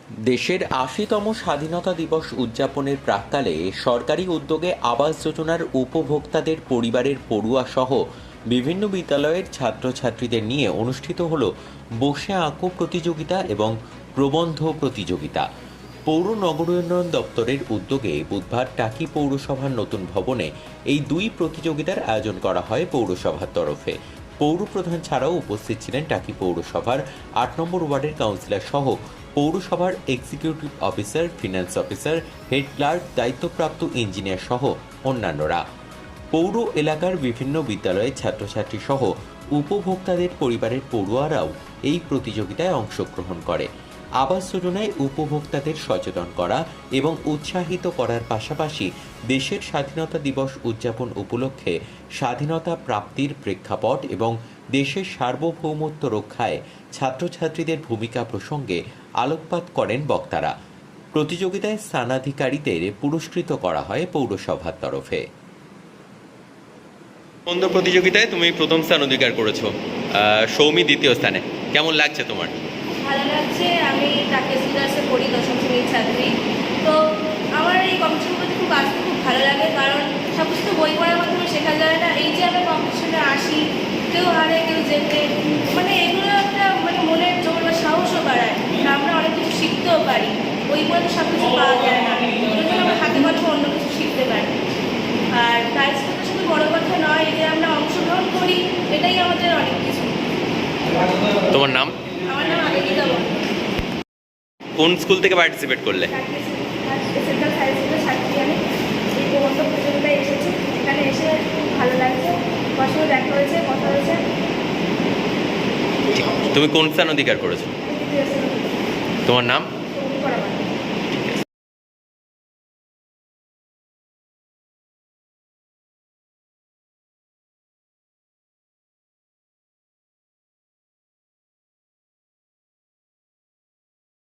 দেশের ৮০তম স্বাধীনতা দিবস উদযাপনের প্রাক্কালে সরকারি উদ্যোগে আবাস যোজনার উপভোক্তাদের পরিবারের পড়ুয়া সহ বিভিন্ন বিদ্যালয়ের ছাত্রছাত্রীদের নিয়ে অনুষ্ঠিত হল বসে আঁকো প্রতিযোগিতা এবং প্রবন্ধ প্রতিযোগিতা। পৌর নগরোন্নয়ন দপ্তরের উদ্যোগে বুধবার টাকি পৌরসভার নতুন ভবনে এই দুই প্রতিযোগিতার আয়োজন করা হয় পৌরসভার তরফে। পৌর প্রধান ছাড়াও উপস্থিত ছিলেন টাকি পৌরসভার ৮ নম্বর ওয়ার্ডের কাউন্সিলর সহ পৌরসভার executive officer, finance officer, head clerk, দায়িত্বপ্রাপ্ত ইঞ্জিনিয়ার সহ অন্যান্যরা। পৌর এলাকার বিভিন্ন বিদ্যালয়ের ছাত্রছাত্রী সহ উপভোক্তাদের পরিবারের পড়ুয়ারাও এই প্রতিযোগিতায় অংশগ্রহণ করে। আবাস যোজনায় উপভোক্তাদের সচেতন করা এবং উৎসাহিত করার পাশাপাশি দেশের স্বাধীনতা দিবস উদযাপন উপলক্ষে স্বাধীনতা প্রাপ্তির প্রেক্ষাপট এবং দেশের সার্বভৌমত্ব রক্ষায় ছাত্রছাত্রীদের ভূমিকা প্রসঙ্গে আলোকপাত করেন বক্তারা। প্রতিযোগিতায় স্থানাধিকারীদের পুরস্কৃত করা হয় পৌরসভার তরফে। প্রবন্ধ প্রতিযোগিতায় তুমি প্রথম স্থান অধিকার করেছো, সৌমি দ্বিতীয় স্থানে। কেমন লাগছে তোমার? ভালো লাগছে। আমি টাকি স্কুলে পড়ি, দশম শ্রেণীর ছাত্রী। তো আমার এই কম্পিটিশন করতে খুব আসতে খুব ভালো লাগে, কারণ সব কিছু তো বই পড়ার মাধ্যমে শেখা যায় না। এই যে আমরা কম্পিটিশনে আসি, কেউ হারে কেউ জেতে, মানে এগুলো একটা মনের জোর বা সাহসও বাড়ায়। আমরা অনেক কিছু শিখতেও পারি, বই পড়ে তো সব কিছু পাওয়া যায় না, আমরা হাতে কলমে অন্য কিছু শিখতে পারি। আর প্রাইজ পেতে শুধু বড় কথা নয়, এই যে আমরা অংশগ্রহণ করি, এটাই আমাদের অনেক কিছু। তোমার নাম? আমার নাম আবেদিতা বর্মন। কোন স্কুল থেকে পার্টিসিপেট করলে? সেন্ট্রাল হাই স্কুলের ছাত্রী আমি। এই প্রবন্ধ প্রতিযোগিতায় এসেছি, এখানে এসে খুব ভালো লাগছে। আমার সঙ্গে দেখা হয়েছে, কথা হয়েছে। তুমি কোন স্থান অধিকার করেছো? তোমার নাম? করা